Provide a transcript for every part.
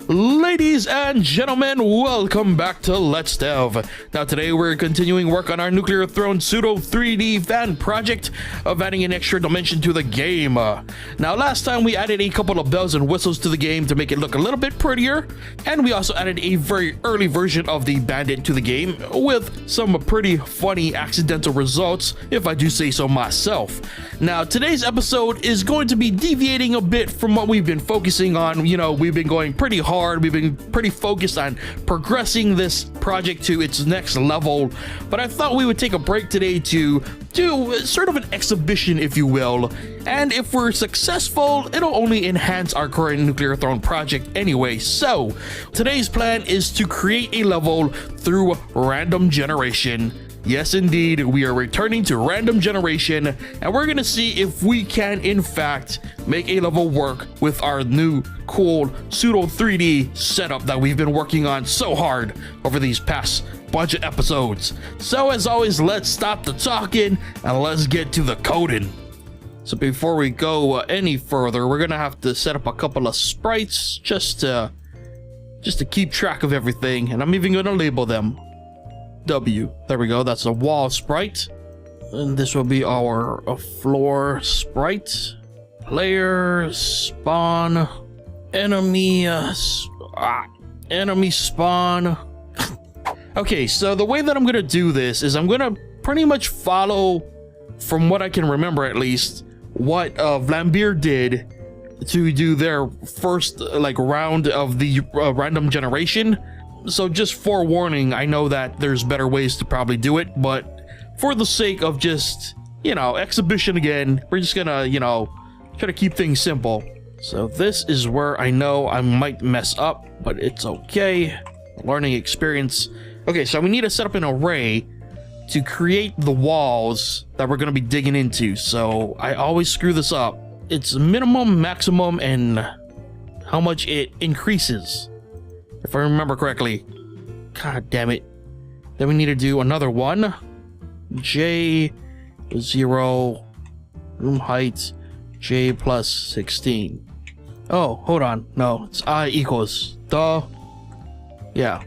Ladies and gentlemen, welcome back to Let's Dev. Now today we're continuing work on our Nuclear Throne pseudo 3D fan project of adding an extra dimension to the game. Now last time we added a couple of bells and whistles to the game to make it look a little bit prettier, and we also added a very early version of the bandit to the game with some pretty funny accidental results, if I do say so myself. Now today's episode is going to be deviating a bit from what we've been focusing on. You know, we've been going pretty hard. We've been pretty focused on progressing this project to its next level, but I thought we would take a break today to do sort of an exhibition, if you will, and if we're successful, it'll only enhance our current Nuclear Throne project anyway. So today's plan is to create a level through random generation. Yes, indeed, we are returning to random generation, and we're gonna see if we can, in fact, make a level work with our new cool pseudo 3D setup that we've been working on so hard over these past bunch of episodes. So as always, let's stop the talking and let's get to the coding. So before we go any further, we're gonna have to set up a couple of sprites just to keep track of everything, and I'm even gonna label them W. There we go, that's a wall sprite. And this will be our floor sprite. Player, spawn, enemy spawn. Okay, so the way that I'm gonna do this is I'm gonna pretty much follow, from what I can remember at least, what Vlambeer did to do their first round of the random generation. So just forewarning, I know that there's better ways to probably do it, but for the sake of just, exhibition again, we're just gonna, try to keep things simple. So this is where I know I might mess up, but it's okay. Learning experience. Okay, so we need to set up an array to create the walls that we're gonna be digging into. So I always screw this up. It's minimum, maximum, and how much it increases, if I remember correctly. God damn it. Then we need to do another one. J 0 room height J plus 16. Oh, hold on. No, it's I equals yeah.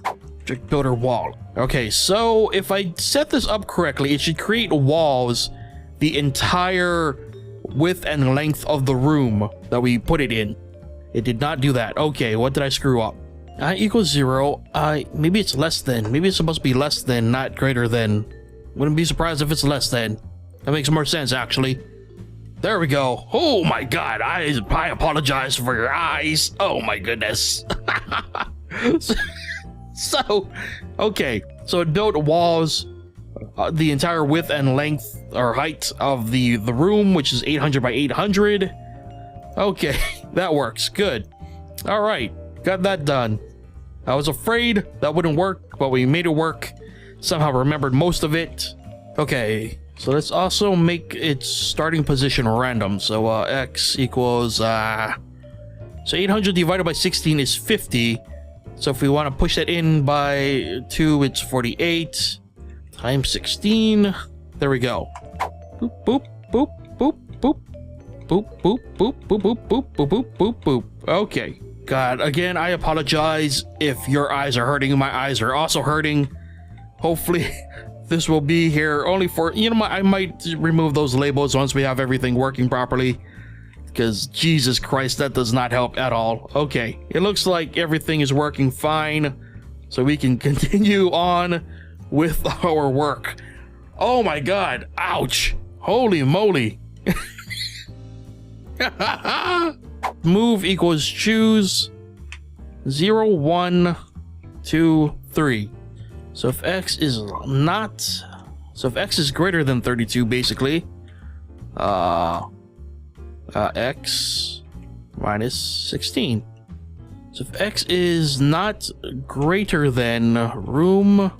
Object builder wall. Okay, so if I set this up correctly, it should create walls the entire width and length of the room that we put it in. It did not do that. Okay, what did I screw up? I equals 0. Maybe it's less than. Maybe it's supposed to be less than, not greater than. Wouldn't be surprised if it's less than. That makes more sense, actually. There we go. Oh my god, I apologize for your eyes. Oh my goodness. So, okay. So it built walls, the entire width and length, or height of the room, which is 800 by 800. Okay, that works. Good. All right, got that done. I was afraid that wouldn't work, but we made it work. Somehow remembered most of it. Okay, so let's also make its starting position random. So x equals so 800 divided by 16 is 50. So if we want to push that in by 2, it's 48 times 16. There we go. Boop boop boop boop boop. Boop, boop, boop, boop, boop, boop, boop, boop, boop, boop. Okay. God, again, I apologize if your eyes are hurting. My eyes are also hurting. Hopefully, this will be here only for, I might remove those labels once we have everything working properly. Because, Jesus Christ, that does not help at all. Okay, it looks like everything is working fine. So we can continue on with our work. Oh my God. Ouch. Holy moly. Move equals choose 0, 1, 2, 3. So if x is if x is greater than 32, basically, x minus 16. So if x is not greater than room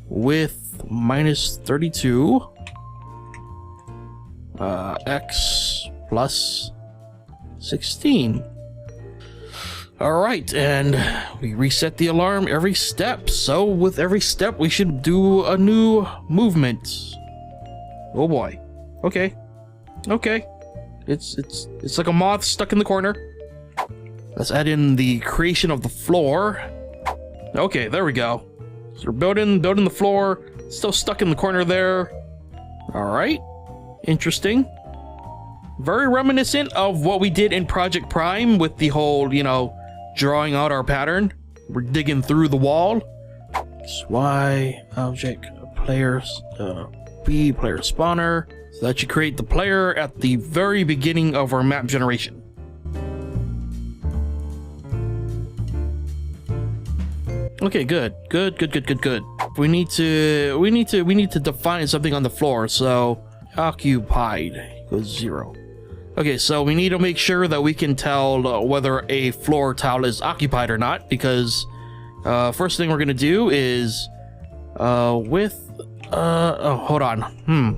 width minus 32, x plus 16. All right, and we reset the alarm every step. So with every step, we should do a new movement. Oh boy. Okay. It's like a moth stuck in the corner. Let's add in the creation of the floor. Okay, there we go. So we're building the floor. Still stuck in the corner there. All right, interesting. Very reminiscent of what we did in Project Prime with the whole, you know, drawing out our pattern. We're digging through the wall. X, Y, object, players, B, player spawner. So that should create the player at the very beginning of our map generation. Okay, good. We need to define something on the floor. So occupied equals 0. Okay, so we need to make sure that we can tell whether a floor tile is occupied or not, because first thing we're gonna do is hold on.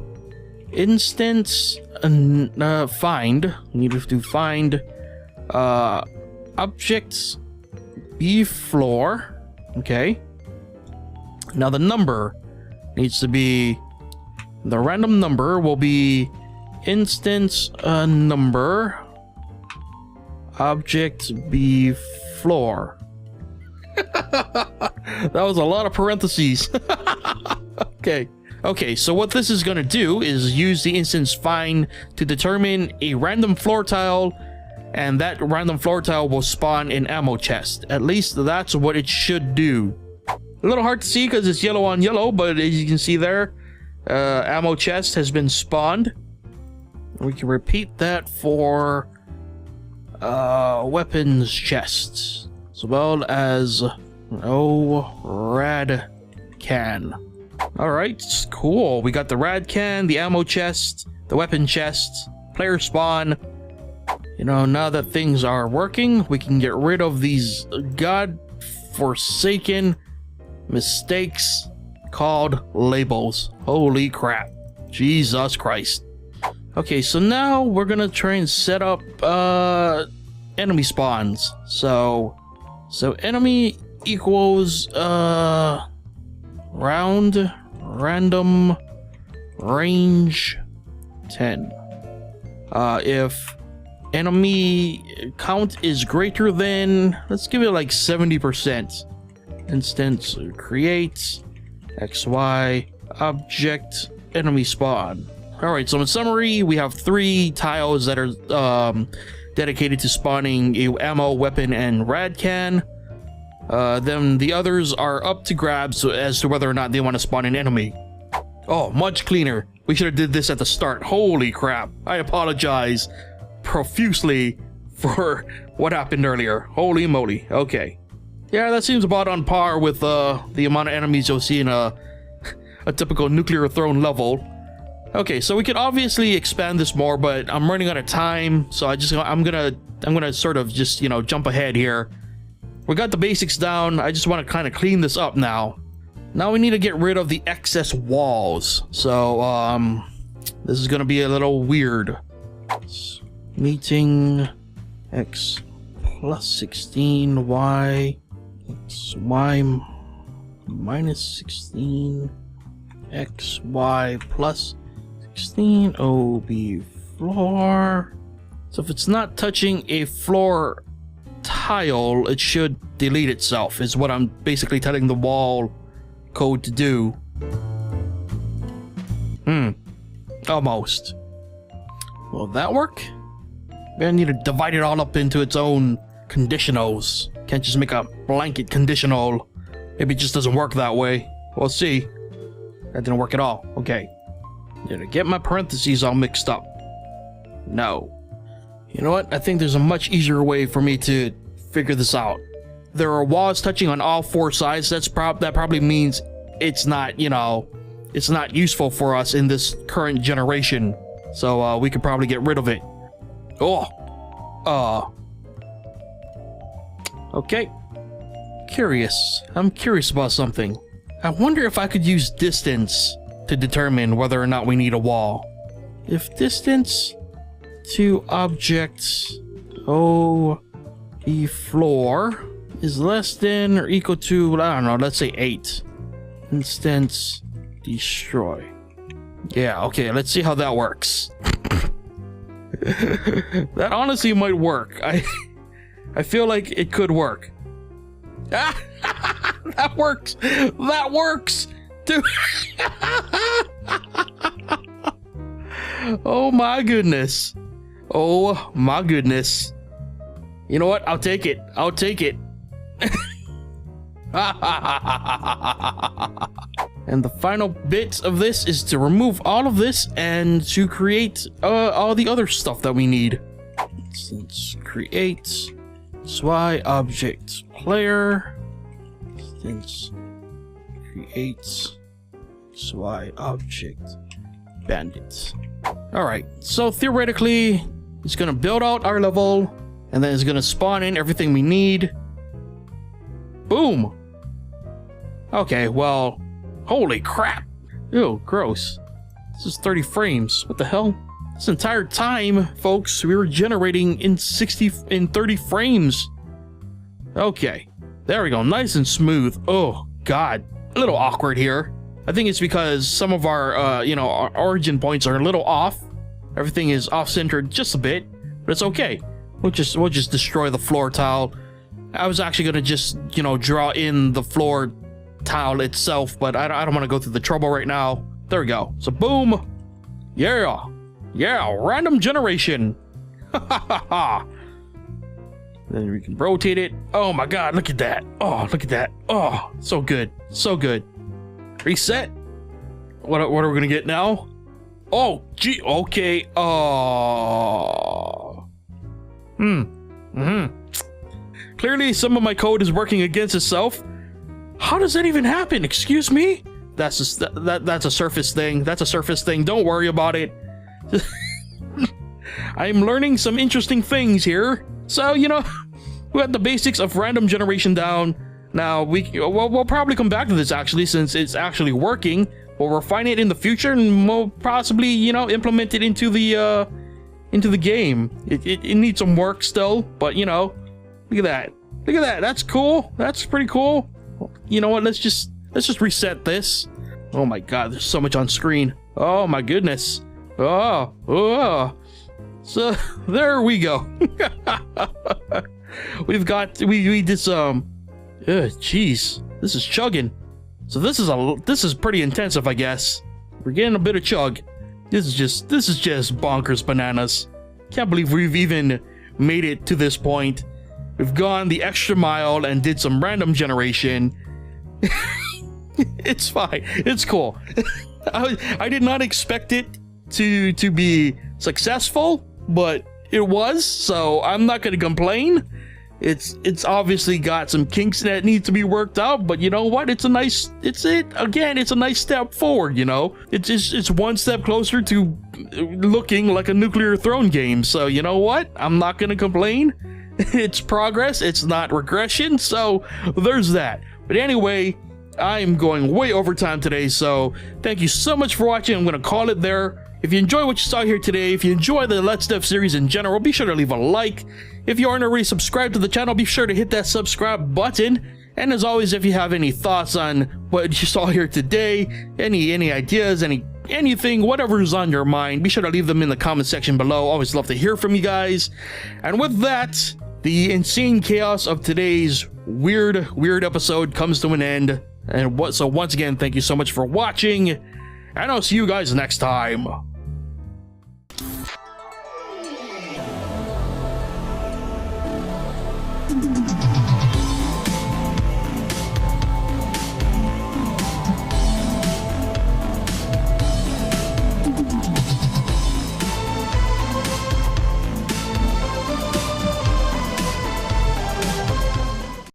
Instance find. We need to do find objects B floor. Okay. Now the number needs to be, the random number will be instance number object B floor. That was a lot of parentheses. Okay, so what this is gonna do is use the instance find to determine a random floor tile, and that random floor tile will spawn an ammo chest. At least that's what it should do. A little hard to see because it's yellow on yellow, but as you can see there, ammo chest has been spawned. We can repeat that for weapons chests, as well as rad can. All right, cool. We got the rad can, the ammo chest, the weapon chest, player spawn. You know, now that things are working, we can get rid of these god-forsaken mistakes called labels. Holy crap. Jesus Christ. Okay, so now we're gonna try and set up enemy spawns. So enemy equals random range 10. If enemy count is greater than, let's give it like 70%. Instance create XY object enemy spawn. All right, so in summary, we have 3 tiles that are dedicated to spawning a ammo, weapon, and rad can. Then the others are up to grabs as to whether or not they want to spawn an enemy. Oh, much cleaner. We should have did this at the start. Holy crap. I apologize profusely for what happened earlier. Holy moly. Okay. Yeah, that seems about on par with the amount of enemies you'll see in a typical nuclear throne level. Okay, so we could obviously expand this more, but I'm running out of time, so I'm gonna sort of just, you know, jump ahead here. We got the basics down. I just want to kind of clean this up now. Now we need to get rid of the excess walls. So this is gonna be a little weird. Meeting x plus 16 y x y minus 16 x y plus 16 OB floor. So if it's not touching a floor tile, it should delete itself, is what I'm basically telling the wall code to do. Almost. Will that work? I need to divide it all up into its own conditionals. Can't just make a blanket conditional. Maybe it just doesn't work that way. We'll see. That didn't work at all. Okay. Did I get my parentheses all mixed up? No. You know what? I think there's a much easier way for me to figure this out. There are walls touching on all 4 sides. That probably means it's not, you know, it's not useful for us in this current generation. So we could probably get rid of it. Okay. Curious. I'm curious about something. I wonder if I could use distance to determine whether or not we need a wall. If distance to objects the floor is less than or equal to, I don't know, let's say 8. Instance destroy. Yeah, okay, let's see how that works. That honestly might work. I feel like it could work. Ah, that works. That works. Dude. Oh my goodness. Oh my goodness. You know what? I'll take it. I'll take it. And the final bit of this is to remove all of this and to create all the other stuff that we need. Let's create SY object player. Let's create SY object bandit. Alright, so theoretically it's gonna build out our level and then it's gonna spawn in everything we need. Boom. Okay, well, holy crap. Ew, gross. This is 30 frames. What the hell? This entire time, folks, we were generating in 30 frames. Okay, there we go. Nice and smooth. Oh, God. A little awkward here. I think it's because some of our, our origin points are a little off. Everything is off-centered just a bit, but it's okay. We'll just destroy the floor tile. I was actually gonna just, draw in the floor tile itself, but I don't want to go through the trouble right now. There we go. So boom. Yeah. Yeah, random generation. Then we can rotate it. Oh my God, look at that. Oh, look at that. Oh, so good. So good. Reset. What are we gonna get now? Oh, gee, okay. Oh. Clearly some of my code is working against itself. How does that even happen? Excuse me? That's a surface thing. That's a surface thing. Don't worry about it. I'm learning some interesting things here. So, we got the basics of random generation down. Now, we'll probably come back to this actually, since it's actually working. We'll refine it in the future and we'll possibly, implement it into the game. It needs some work still, but look at that. Look at that. That's cool. That's pretty cool. You know what? Let's just reset this. Oh my God, there's so much on screen. Oh my goodness. Oh. So there we go. we did some. Jeez, this is chugging. So this is pretty intensive, I guess. We're getting a bit of chug. This is just bonkers bananas. Can't believe we've even made it to this point. We've gone the extra mile and did some random generation. It's fine. It's cool. I did not expect it to be successful, but it was, so I'm not going to complain. It's obviously got some kinks that need to be worked out, but you know what? It's a nice step forward, It's one step closer to looking like a Nuclear Throne game. So you know what? I'm not going to complain. It's progress. It's not regression. So there's that. But anyway, I'm going way over time today, so thank you so much for watching. I'm going to call it there. If you enjoy what you saw here today, if you enjoy the Let's Dev series in general, be sure to leave a like. If you aren't already subscribed to the channel, be sure to hit that subscribe button. And as always, if you have any thoughts on what you saw here today, any ideas, anything, whatever's on your mind, be sure to leave them in the comment section below. Always love to hear from you guys. And with that, the insane chaos of today's weird episode comes to an end. And so once again, thank you so much for watching, and I'll see you guys next time.